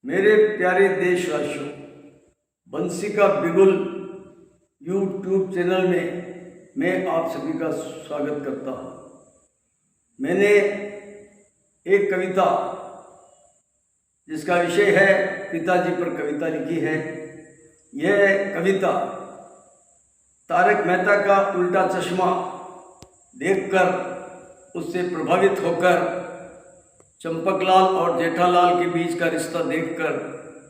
मेरे प्यारे देशवासियों, बंसी का बिगुल यूट्यूब चैनल में मैं आप सभी का स्वागत करता हूँ। मैंने एक कविता जिसका विषय है पिताजी पर कविता लिखी है। यह कविता तारक मेहता का उल्टा चश्मा देखकर उससे प्रभावित होकर चंपकलाल और जेठालाल के बीच का रिश्ता देखकर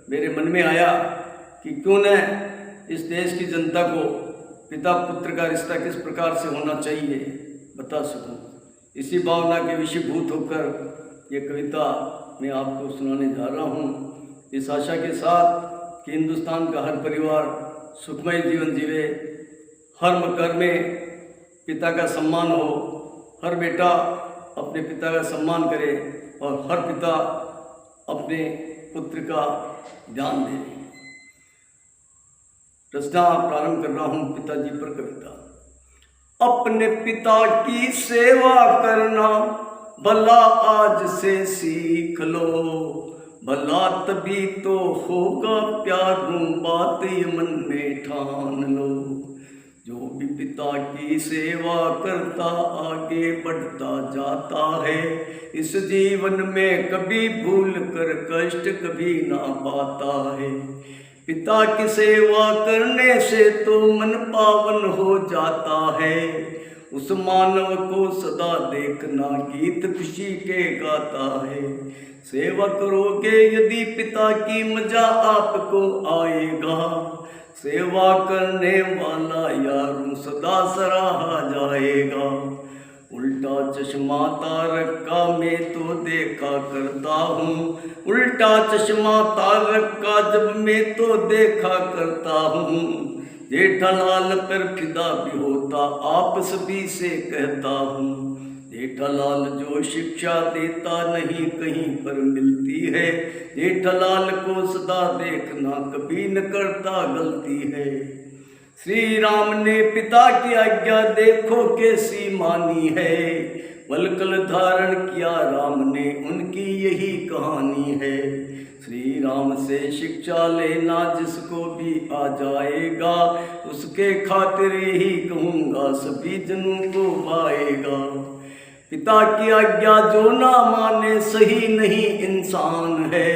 मेरे मन में आया कि क्यों न इस देश की जनता को पिता पुत्र का रिश्ता किस प्रकार से होना चाहिए बता सकूं। इसी भावना के विषयभूत होकर ये कविता मैं आपको सुनाने जा रहा हूँ, इस आशा के साथ कि हिंदुस्तान का हर परिवार सुखमय जीवन जीवे, हर घर में पिता का सम्मान हो, हर बेटा अपने पिता का सम्मान करे और हर पिता अपने पुत्र का ध्यान दे। रचना प्रारंभ कर रहा हूँ पिताजी पर कविता। अपने पिता की सेवा करना भला आज से सीख लो, भला तभी तो होगा प्यारों बात ये मन में ठान लो। जो भी पिता की सेवा करता आगे बढ़ता जाता है, इस जीवन में कभी भूल कर कष्ट कभी ना पाता है। पिता की सेवा करने से तो मन पावन हो जाता है, उस मानव को सदा देखना गीत खुशी के गाता है। सेवा करोगे यदि पिता की मजा आपको आएगा, सेवा करने वाला यारों सदा सराहा जाएगा। उल्टा चश्मा तारक का मैं तो देखा करता हूँ, उल्टा चश्मा तारक का जब मैं तो देखा करता हूँ। जेठालाल पर फिदा भी होता आप सभी से कहता हूँ। जेठालाल जो शिक्षा देता नहीं कहीं पर मिलती है, जेठालाल को सदा देखना कभी न करता गलती है। श्री राम ने पिता की आज्ञा देखो कैसी मानी है, वलकल धारण किया राम ने उनकी यही कहानी है। श्री राम से शिक्षा लेना जिसको भी आ जाएगा, उसके खातिर यही कहूँगा सभी जनों को पाएगा। पिता की आज्ञा जो ना माने सही नहीं इंसान है,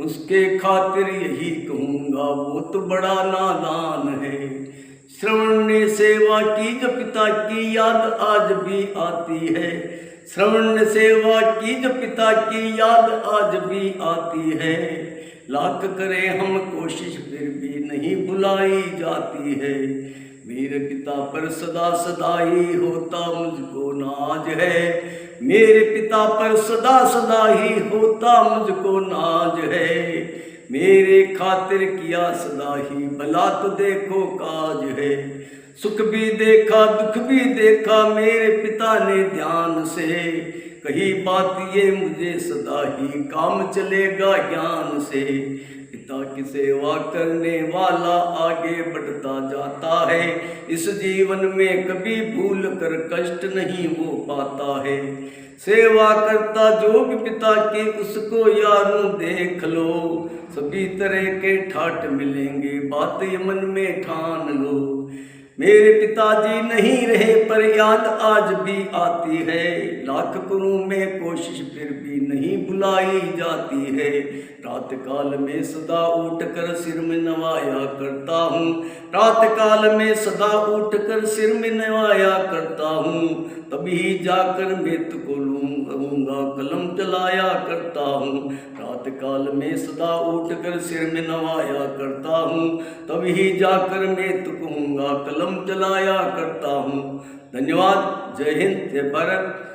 उसके खातिर यही कहूँगा वो तो बड़ा नादान है। श्रवण ने सेवा की जो पिता की याद आज भी आती है, श्रवण ने सेवा की जो पिता की याद आज भी आती है। लाख करें हम कोशिश फिर भी नहीं बुलाई जाती है। मेरे पिता पर सदा सदा ही होता मुझको नाज है, मेरे पिता पर सदा सदा ही होता मुझको नाज है। मेरे खातिर किया सदा ही भला तो देखो काज है। सुख भी देखा दुख भी देखा मेरे पिता ने ध्यान से, कही बात ये मुझे सदा ही काम चलेगा ज्ञान से। पिता की सेवा करने वाला आगे बढ़ता जाता है, इस जीवन में कभी भूल कर कष्ट नहीं हो पाता है। सेवा करता जो भी पिता की उसको यारों देख लो, सभी तरह के ठाठ मिलेंगे बात ये मन में ठान लो। मेरे पिताजी नहीं रहे पर याद आज भी आती है, लाख करूं मैं कोशिश फिर भी नहीं बुलाई जाती है। रात काल में सदा उठ कर सिर में नवाया करता हूँ, रात काल में सदा उठ कर सिर में नवाया करता हूँ। तभी जाकर मैं तुको लूँगा कलम चलाया करता हूँ। रात काल में सदा उठ कर सिर में नवाया करता हूँ, तभी जाकर मैं तुकूँगा कलम चलाया करता हूँ। धन्यवाद। जय हिंद, जय भारत।